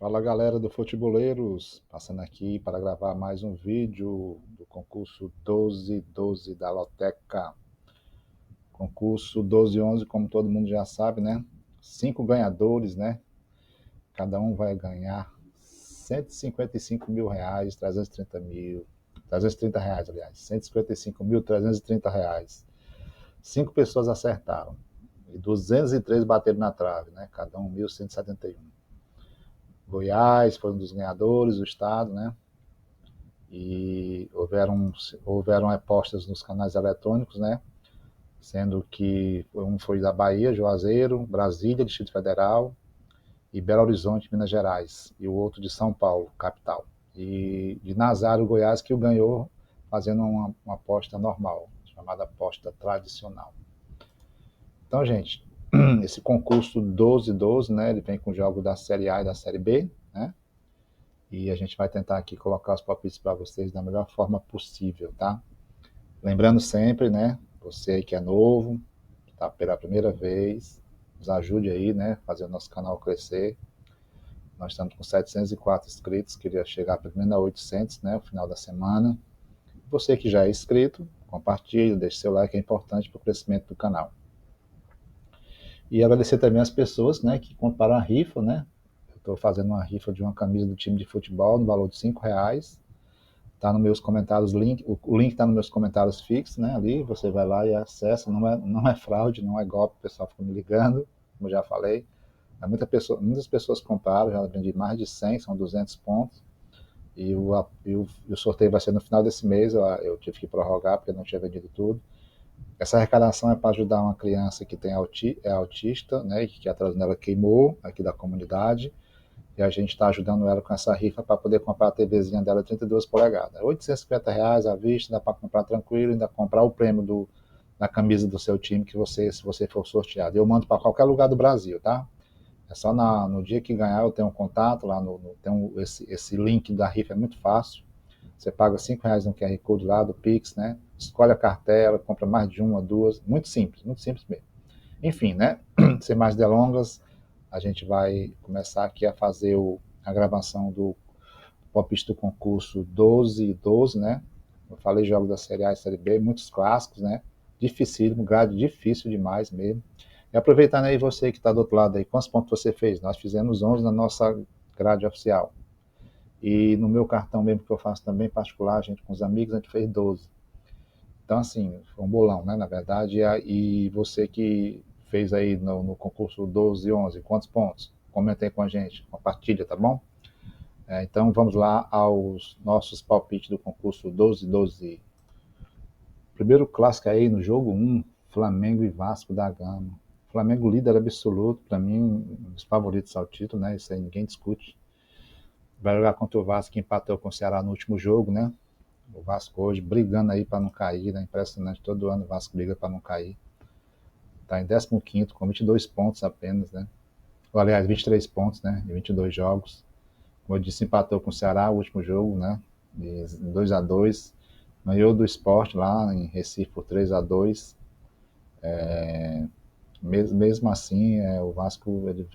Fala galera do Futeboleiros, passando aqui para gravar mais um vídeo do concurso 1212 da Loteca. Concurso 1211, como todo mundo já sabe, né? 5 ganhadores, né? Cada um vai ganhar R$ 155.000, 330 mil, 330 reais, aliás, 155.330 reais. 5 pessoas acertaram e 203 bateram na trave, né? Cada um 1.171. Goiás foi um dos ganhadores, o estado, né? E houveram apostas nos canais eletrônicos, né? Sendo que um foi da Bahia, Juazeiro, Brasília, Distrito Federal, e Belo Horizonte, Minas Gerais, e o outro de São Paulo, capital. E de Nazário, Goiás, que o ganhou fazendo uma aposta normal, chamada aposta tradicional. Então, gente, esse concurso 12-12, né? Ele vem com jogos da Série A e da Série B, né? E a gente vai tentar aqui colocar os palpites para vocês da melhor forma possível, tá? Lembrando sempre, né? Você aí que é novo, tá pela primeira vez, nos ajude aí, né? Fazer o nosso canal crescer. Nós estamos com 704 inscritos, queria chegar pelo menos a 800, né? No final da semana. Você que já é inscrito, compartilhe, deixe seu like, é importante para o crescimento do canal. E agradecer também as pessoas, né? Que compraram a rifa, né? Eu estou fazendo uma rifa de uma camisa do time de futebol no valor de R$ 5. Tá nos meus comentários, o link está nos meus comentários fixos, né? Ali você vai lá e acessa, não é fraude, não é golpe, o pessoal fica me ligando, como já falei. Muitas pessoas compraram, já vendi mais de 100, são 200 pontos. E o sorteio vai ser no final desse mês, eu tive que prorrogar porque não tinha vendido tudo. Essa arrecadação é para ajudar uma criança que é autista, né? E que a traseira queimou aqui da comunidade. E a gente está ajudando ela com essa rifa para poder comprar a TVzinha dela de 32 polegadas. R$ 850 à vista, dá para comprar tranquilo, ainda comprar o prêmio da camisa do seu time se você for sorteado. Eu mando para qualquer lugar do Brasil, tá? É só no dia que ganhar eu tenho um contato lá, esse link da rifa é muito fácil. Você paga R$ 5 no QR Code lá do Pix, né? Escolhe a cartela, compra mais de uma, duas, muito simples mesmo. Enfim, né? Sem mais delongas, a gente vai começar aqui a fazer a gravação do palpite do concurso 12 e 12, né? Eu falei jogos da Série A e Série B, muitos clássicos, né? Dificílimo, grade difícil demais mesmo. E aproveitando aí você que está do outro lado aí, quantos pontos você fez? Nós fizemos 11 na nossa grade oficial. E no meu cartão mesmo que eu faço também particular, a gente com os amigos, a gente fez 12. Então, assim, foi um bolão, né, na verdade. E você que fez aí no concurso 12 e 11, quantos pontos? Comenta aí com a gente, compartilha, tá bom? Então, vamos lá aos nossos palpites do concurso 12 e 12. Primeiro clássico aí no jogo 1, Flamengo e Vasco da Gama. Flamengo líder absoluto, para mim, um dos favoritos ao título, né? Isso aí ninguém discute. Vai jogar contra o Vasco, que empatou com o Ceará no último jogo, né? O Vasco hoje brigando aí para não cair, né? Impressionante, todo ano o Vasco briga para não cair. Está em 15º, com 22 pontos apenas, né? Ou, aliás, 23 pontos, né? Em 22 jogos. Como eu disse, empatou com o Ceará o último jogo, né? De 2-2. Ganhou do Sport lá em Recife por 3-2. Mesmo assim, o Vasco ele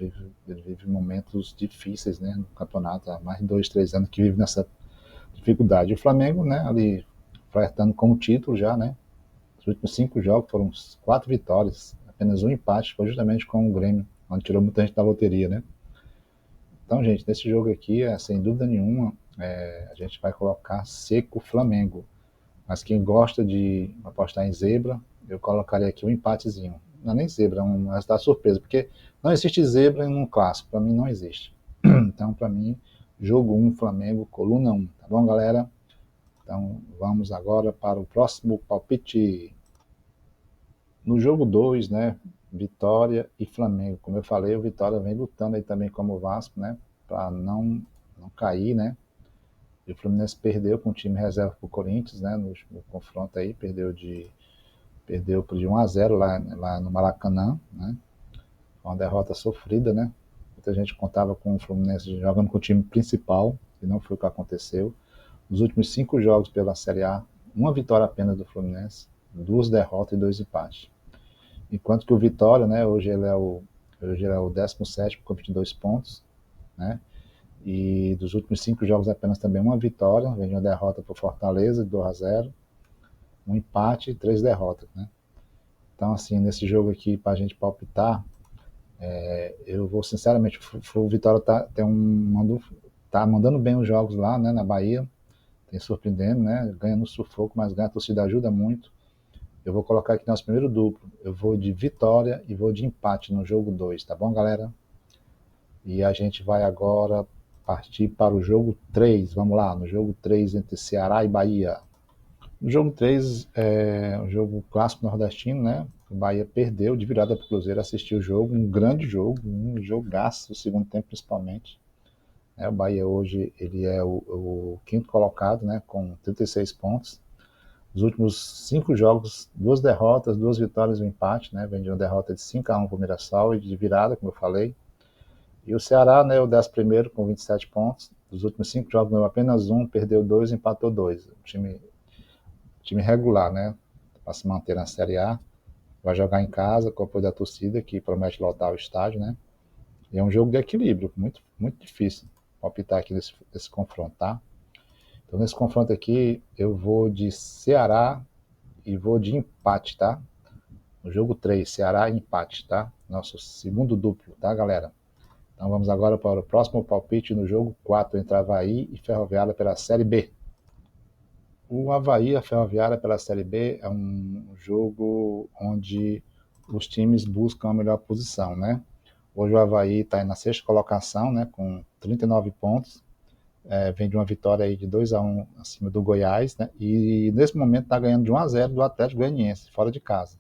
vive momentos difíceis, né? No campeonato, há mais de 2, 3 anos que vive nessa dificuldade. O Flamengo, né? Ali flertando com o título já, né? Os últimos 5 jogos foram 4 vitórias, apenas um empate, foi justamente com o Grêmio, onde tirou muita gente da loteria, né? Então, gente, nesse jogo aqui, sem dúvida nenhuma, a gente vai colocar seco Flamengo. Mas quem gosta de apostar em zebra, eu colocaria aqui um empatezinho. Não é nem zebra, é um resultado surpresa, porque não existe zebra em um clássico, para mim não existe. Então, para mim, jogo 1, Flamengo, coluna 1, tá bom, galera? Então, vamos agora para o próximo palpite. No jogo 2, né, Vitória e Flamengo. Como eu falei, o Vitória vem lutando aí também como o Vasco, né, para não cair, né. E o Fluminense perdeu com o time reserva para o Corinthians, né, no confronto aí, perdeu por 1-0 lá no Maracanã, né. Uma derrota sofrida, né. Muita gente contava com o Fluminense jogando com o time principal, e não foi o que aconteceu. Nos últimos 5 jogos pela Série A, uma vitória apenas do Fluminense, 2 derrotas e 2 empates. Enquanto que o Vitória, né, hoje ele é o 17º com 22 pontos, né, E dos últimos 5 jogos apenas também uma vitória, vem de uma derrota para o Fortaleza, de 2-0, um empate e 3 derrotas, né? Então, assim, nesse jogo aqui, para a gente palpitar, eu vou sinceramente, o Vitória tá mandando bem os jogos lá, né, na Bahia, tem surpreendendo, né, ganha no sufoco, mas ganha, a torcida ajuda muito. Eu vou colocar aqui nosso primeiro duplo, eu vou de vitória e vou de empate no jogo 2, tá bom, galera? E a gente vai agora partir para o jogo 3, vamos lá, no jogo 3 entre Ceará e Bahia. No jogo 3 é um jogo clássico nordestino, né? O Bahia perdeu de virada para o Cruzeiro, assistiu o jogo, um grande jogo, um jogaço, o segundo tempo principalmente. O Bahia hoje ele é o quinto colocado, né? Com 36 pontos. Os últimos 5 jogos, 2 derrotas, 2 vitórias e um empate, né? Vem de uma derrota de 5-1 para o Mirassol e de virada, como eu falei. E o Ceará, né, o 11º com 27 pontos. Dos últimos 5 jogos ganhou apenas um, perdeu 2, empatou 2. Time regular, né? Para se manter na Série A. Vai jogar em casa com o apoio da torcida, que promete lotar o estádio, né? E é um jogo de equilíbrio, muito, muito difícil palpitar aqui nesse confronto, tá? Então, nesse confronto aqui, eu vou de Ceará e vou de empate, tá? No jogo 3, Ceará e empate, tá? Nosso segundo duplo, tá, galera? Então vamos agora para o próximo palpite no jogo 4 entre Avaí e Ferroviária pela Série B. O Avaí e a Ferroviária pela Série B é um jogo onde os times buscam a melhor posição, né? Hoje o Avaí está na sexta colocação, né, com 39 pontos, vem de uma vitória aí de 2-1 acima do Goiás, né, e nesse momento está ganhando de 1-0 do Atlético Goianiense, fora de casa.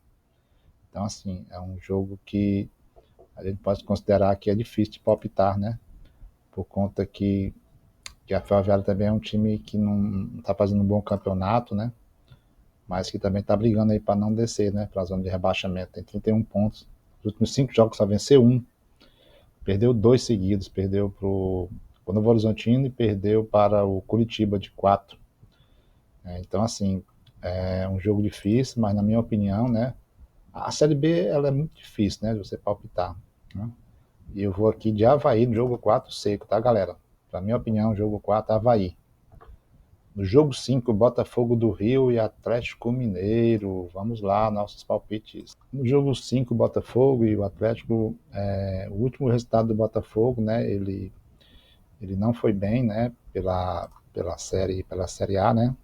Então, assim, é um jogo que a gente pode considerar que é difícil de palpitar, né, por conta que a Ferroviária também é um time que não está fazendo um bom campeonato, né, mas que também está brigando aí para não descer, né, para a zona de rebaixamento. Tem 31 pontos. Os últimos 5 jogos só venceu um. Perdeu 2 seguidos. Perdeu para o Novo Horizontino e perdeu para o Curitiba de 4. Então, assim, é um jogo difícil, mas na minha opinião, né, a Série B ela é muito difícil, né, de você palpitar. Né? E eu vou aqui de Avaí no jogo 4 seco, tá, galera? Na minha opinião, jogo 4, Avaí. No jogo 5, Botafogo do Rio e Atlético Mineiro. Vamos lá, nossos palpites. No jogo 5, Botafogo e o Atlético, o último resultado do Botafogo, né, ele não foi bem, né, pela série A, né,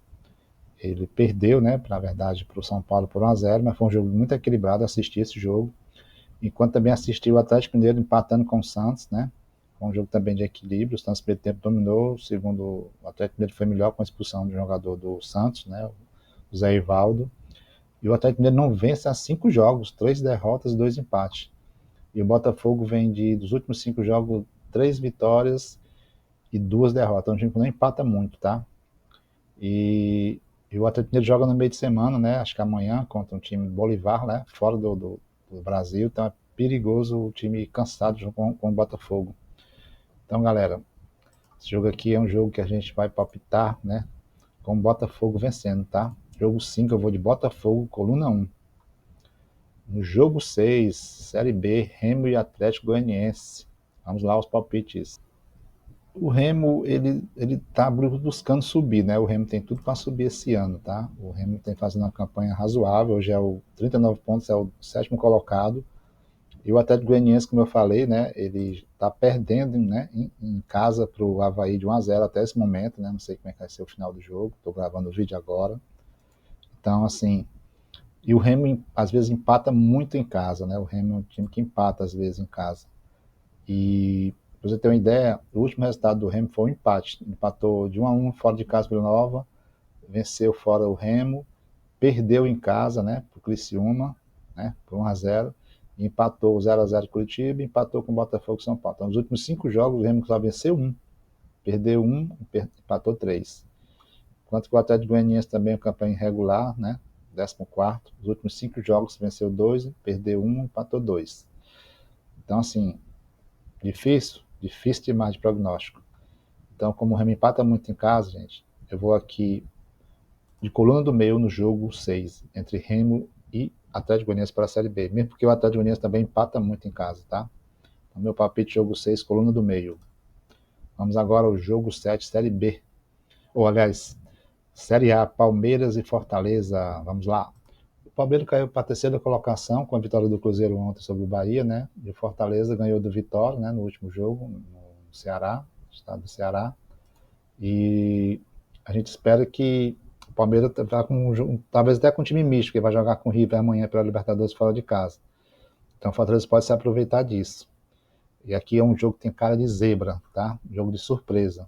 ele perdeu, né, na verdade, para o São Paulo por 1-0, mas foi um jogo muito equilibrado, assisti esse jogo, enquanto também assisti o Atlético Mineiro empatando com o Santos, né, foi um jogo também de equilíbrio, o Santos no primeiro tempo dominou, segundo o Atlético Mineiro foi melhor com a expulsão do jogador do Santos, né, o Zé Ivaldo, e o Atlético Mineiro não vence há 5 jogos, 3 derrotas e 2 empates. E o Botafogo vem dos últimos 5 jogos, 3 vitórias e 2 derrotas. É um time que não empata muito, tá? E o Atlético Mineiro joga no meio de semana, né? Acho que amanhã, contra um time Bolivar, né? Fora do Brasil. Então é perigoso o time cansado com o Botafogo. Então, galera, esse jogo aqui é um jogo que a gente vai palpitar, né? Com o Botafogo vencendo, tá? Jogo 5 eu vou de Botafogo, coluna 1. No jogo 6, Série B, Remo e Atlético Goianiense. Vamos lá os palpites. O Remo, ele tá buscando subir, né? O Remo tem tudo para subir esse ano, tá? O Remo tem fazendo uma campanha razoável, hoje é o 39 pontos, é o 7º colocado. E o Atlético Goianiense, como eu falei, né? Ele está perdendo, né? Em casa para o Avaí de 1-0 até esse momento, né? Não sei como é que vai ser o final do jogo, estou gravando o vídeo agora. Então, assim, e o Remo, às vezes, empata muito em casa, né? O Remo é um time que empata, às vezes, em casa. E, pra você ter uma ideia, o último resultado do Remo foi um empate. Empatou de 1-1 fora de casa pelo Nova, venceu fora o Remo, perdeu em casa, né? Pro Criciúma, né? Por 1-0. Empatou 0-0 Curitiba e empatou com o Botafogo e São Paulo. Então, nos últimos 5 jogos, o Remo só venceu um, perdeu um, empatou 3. Enquanto que o Atlético Goianiense também é uma campanha irregular, né? 14º. Os últimos 5 jogos venceu 2, perdeu 1, empatou 2. Então, assim, difícil demais de prognóstico. Então, como o Remo empata muito em casa, gente, eu vou aqui de coluna do meio no jogo 6, entre Remo e Atlético Goianiense para a Série B, mesmo porque o Atlético Goianiense também empata muito em casa, tá? Então, meu palpite, jogo 6, coluna do meio. Vamos agora ao jogo 7, Série B. Ou, aliás, Série A, Palmeiras e Fortaleza. Vamos lá. O Palmeiras caiu para a terceira colocação com a vitória do Cruzeiro ontem sobre o Bahia, né? E o Fortaleza ganhou do Vitória, né? No último jogo, no Ceará, no estado do Ceará. E a gente espera que o Palmeiras vá com, talvez até com um time misto, que vai jogar com o River amanhã pela Libertadores fora de casa. Então o Fortaleza pode se aproveitar disso. E aqui é um jogo que tem cara de zebra, tá? Jogo de surpresa.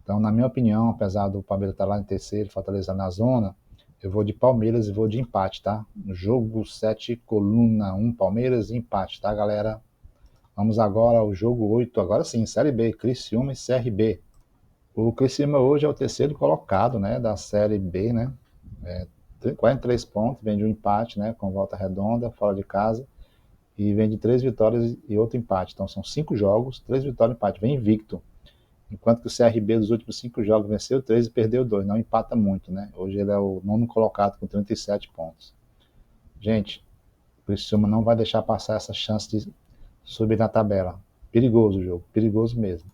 Então, na minha opinião, apesar do Palmeiras estar lá em terceiro, Fortaleza na zona, eu vou de Palmeiras e vou de empate, tá? No jogo 7, coluna 1, Palmeiras e empate, tá, galera? Vamos agora ao jogo 8, agora sim, Série B, Criciúma e CRB. O Criciúma hoje é o terceiro colocado, né, da Série B, né? 43 pontos, vem de um empate, né, com volta redonda, fora de casa, e vem de 3 vitórias e outro empate. Então são 5 jogos, 3 vitórias e empate, vem invicto. Enquanto que o CRB dos últimos 5 jogos venceu 3 e perdeu 2, não empata muito, né? Hoje ele é o nono colocado com 37 pontos. Gente, o Criciúma não vai deixar passar essa chance de subir na tabela. Perigoso o jogo, perigoso mesmo.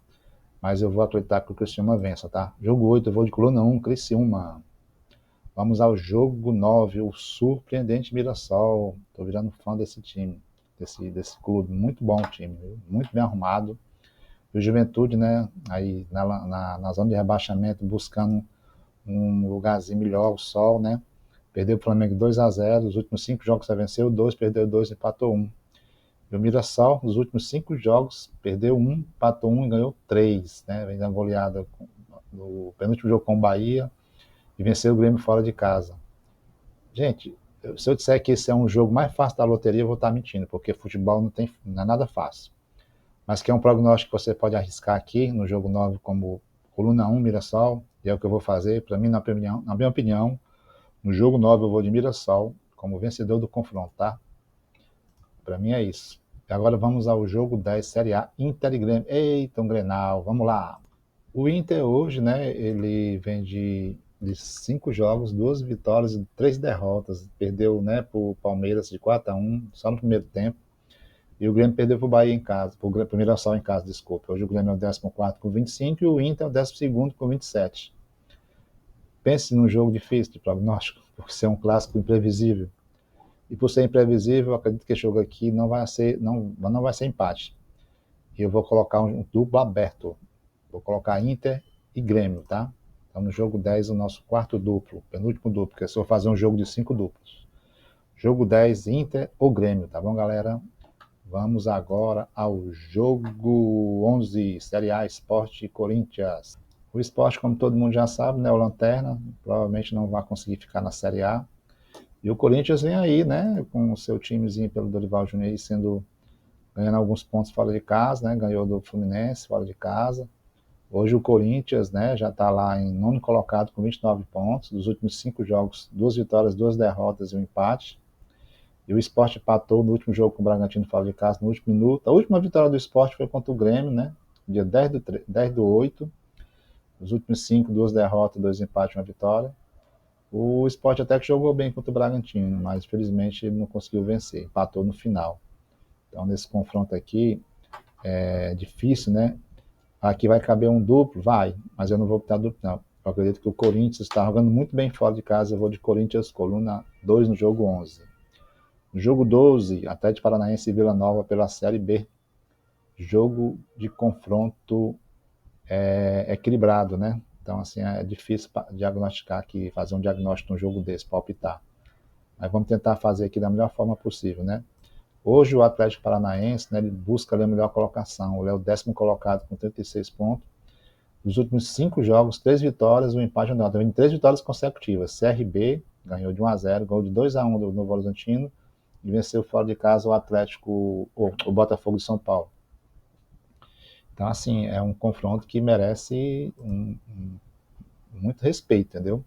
Mas eu vou acreditar que o Criciúma vença, tá? Jogo 8, eu vou de coluna 1, Criciúma. Vamos ao jogo 9, o surpreendente Mirassol. Tô virando fã desse time, desse clube. Muito bom o time, viu? Muito bem arrumado. E o Juventude, né, aí na zona de rebaixamento, buscando um lugarzinho melhor, o Sol, né? Perdeu o Flamengo 2-0, os últimos 5 jogos você venceu 2, perdeu 2, empatou 1. E o Mirassol, nos últimos 5 jogos, perdeu 1, empatou 1 e ganhou 3, né? Vem da goleada no penúltimo jogo com o Bahia e venceu o Grêmio fora de casa. Gente, se eu disser que esse é um jogo mais fácil da loteria, eu vou estar mentindo, porque futebol não é nada fácil. Mas que é um prognóstico que você pode arriscar aqui no jogo 9 como coluna 1, Mirassol, e é o que eu vou fazer. Para mim, na minha opinião, no jogo 9 eu vou de Mirassol como vencedor do confronto, tá? Para mim é isso. E agora vamos ao jogo 10, Série A, Inter e Grêmio. Eita, um Grenal, vamos lá. O Inter hoje, né, ele vem de 5 jogos, 2 vitórias e 3 derrotas. Perdeu, né, para o Palmeiras de 4-1, só no primeiro tempo. E o Grêmio perdeu para o Bahia em casa, para o Mirassol em casa, desculpa. Hoje o Grêmio é o 14º com 25 e o Inter é o 12º com 27. Pense num jogo difícil de prognóstico, por ser um clássico imprevisível. E por ser imprevisível, eu acredito que esse jogo aqui não vai ser empate. E eu vou colocar um duplo aberto. Vou colocar Inter e Grêmio, tá? Então no jogo 10, o nosso quarto duplo, penúltimo duplo, porque eu vou fazer um jogo de 5 duplos. Jogo 10, Inter ou Grêmio, tá bom, galera? Vamos agora ao jogo 11, Série A, Sport e Corinthians. O Sport, como todo mundo já sabe, né, o Lanterna, provavelmente não vai conseguir ficar na Série A. E o Corinthians vem aí, né, com o seu timezinho pelo Dorival Júnior ganhando alguns pontos fora de casa, né, ganhou do Fluminense fora de casa. Hoje o Corinthians, né, já está lá em nono colocado com 29 pontos. Dos últimos 5 jogos, 2 vitórias, 2 derrotas e um empate. E o Sport empatou no último jogo com o Bragantino fora de casa, no último minuto. A última vitória do Sport foi contra o Grêmio, né? Dia 10/8. Os últimos 5, 2 derrotas, 2 empates e uma vitória. O Sport até que jogou bem contra o Bragantino, mas infelizmente ele não conseguiu vencer, empatou no final. Então nesse confronto aqui é difícil, né? Aqui vai caber um duplo? Vai, mas eu não vou optar duplo, não. Eu acredito que o Corinthians está jogando muito bem fora de casa, eu vou de Corinthians, coluna 2 no jogo 11. No jogo 12, Atlético Paranaense e Vila Nova pela Série B. Jogo de confronto equilibrado, né? Então, assim, é difícil diagnosticar aqui, fazer um diagnóstico num jogo desse, palpitar. Mas vamos tentar fazer aqui da melhor forma possível, né? Hoje o Atlético Paranaense, né, ele busca a melhor colocação. Ele é o 10º colocado com 36 pontos. Nos últimos 5 jogos, 3 vitórias, um empate e uma derrota. Tem 3 vitórias consecutivas. CRB ganhou de 1-0, ganhou de 2-1 do Novo Horizontino e venceu fora de casa o Atlético, o Botafogo de São Paulo. Então, assim, é um confronto que merece muito respeito, entendeu?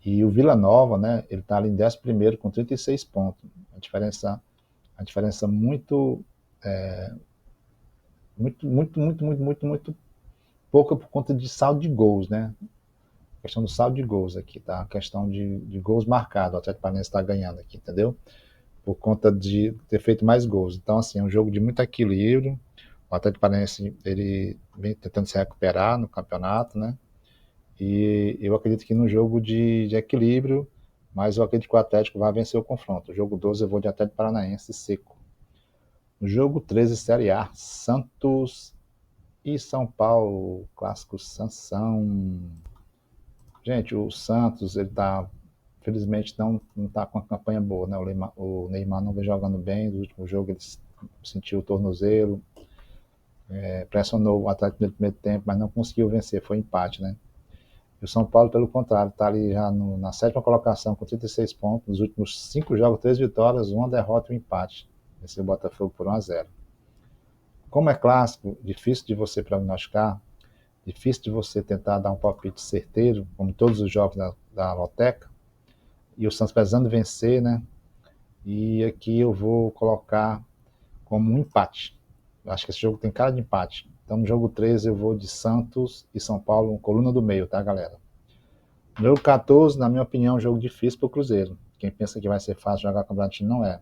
E o Vila Nova, né, ele está ali em 11º com 36 pontos. A diferença muito pouca por conta de saldo de gols, né? A questão do saldo de gols aqui, tá? A questão de gols marcados, o Atlético Paranaense está ganhando aqui, entendeu? Por conta de ter feito mais gols. Então, assim, é um jogo de muito equilíbrio. O Atlético Paranaense, ele vem tentando se recuperar no campeonato, né? E eu acredito que no jogo de equilíbrio, mas eu acredito que o Atlético vai vencer o confronto. O jogo 12 eu vou de Atlético Paranaense seco. No jogo 13, Série A, Santos e São Paulo, clássico Sansão. Gente, o Santos, ele tá, felizmente, não tá com uma campanha boa, né? O Neymar não vem jogando bem, no último jogo ele sentiu o tornozelo, pressionou o Atlético no primeiro tempo, mas não conseguiu vencer, foi empate, né? E o São Paulo, pelo contrário, está ali já na sétima colocação com 36 pontos, nos últimos 5 jogos, 3 vitórias, uma derrota e um empate. Venceu o Botafogo por 1-0. Como é clássico, difícil de você prognosticar, difícil de você tentar dar um palpite certeiro, como todos os jogos da Loteca, e o Santos precisando vencer, né? E aqui eu vou colocar como um empate. Eu acho que esse jogo tem cara de empate. Então no jogo 13 eu vou de Santos e São Paulo, coluna do meio, tá, galera? No jogo 14, na minha opinião, é um jogo difícil para o Cruzeiro. Quem pensa que vai ser fácil jogar com o Bragantino não é.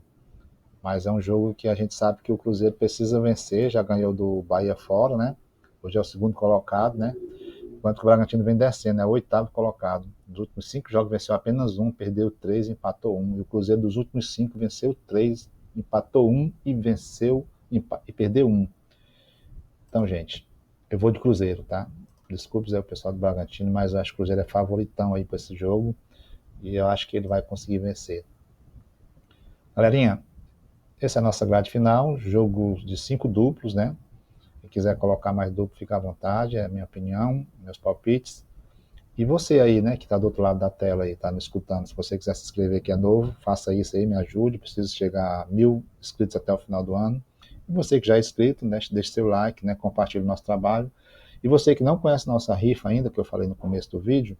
Mas é um jogo que a gente sabe que o Cruzeiro precisa vencer, já ganhou do Bahia fora, né? Hoje é o segundo colocado, né? Enquanto que o Bragantino vem descendo, é o oitavo colocado. Dos últimos 5 jogos venceu apenas um, perdeu 3, empatou um. E o Cruzeiro dos últimos 5 venceu 3, empatou um e venceu e perdeu um. Então, gente, eu vou de Cruzeiro, tá? Desculpe o pessoal do Bragantino, mas eu acho que o Cruzeiro é favoritão aí para esse jogo e eu acho que ele vai conseguir vencer. Galerinha, essa é a nossa grade final, jogo de 5 duplos, né? Quem quiser colocar mais duplo, fica à vontade, é a minha opinião, meus palpites. E você aí, né, que está do outro lado da tela aí, tá me escutando, se você quiser se inscrever que é novo, faça isso aí, me ajude, preciso chegar a 1000 inscritos até o final do ano. E você que já é inscrito, né, deixe seu like, né, compartilhe o nosso trabalho. E você que não conhece nossa rifa ainda, que eu falei no começo do vídeo,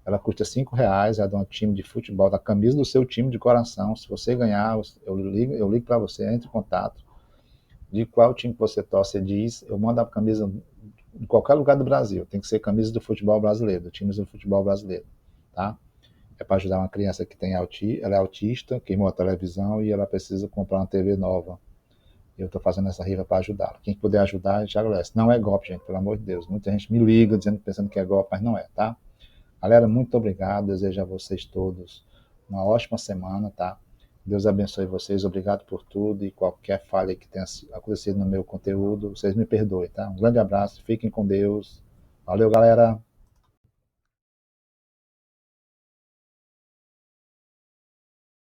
ela custa R$ 5, é de um time de futebol, da camisa do seu time de coração. Se você ganhar, eu ligo para você, entre em contato, de qual time que você torce, você diz, eu mando a camisa em qualquer lugar do Brasil, tem que ser camisa do futebol brasileiro, do time do futebol brasileiro, tá? É para ajudar uma criança que ela é autista, queimou a televisão e ela precisa comprar uma TV nova. Eu estou fazendo essa rifa para ajudá-la. Quem puder ajudar, a gente agradece. Não é golpe, gente, pelo amor de Deus. Muita gente me liga pensando que é golpe, mas não é, tá? Galera, muito obrigado. Desejo a vocês todos uma ótima semana, tá? Deus abençoe vocês. Obrigado por tudo e qualquer falha que tenha acontecido no meu conteúdo, vocês me perdoem, tá? Um grande abraço. Fiquem com Deus. Valeu, galera.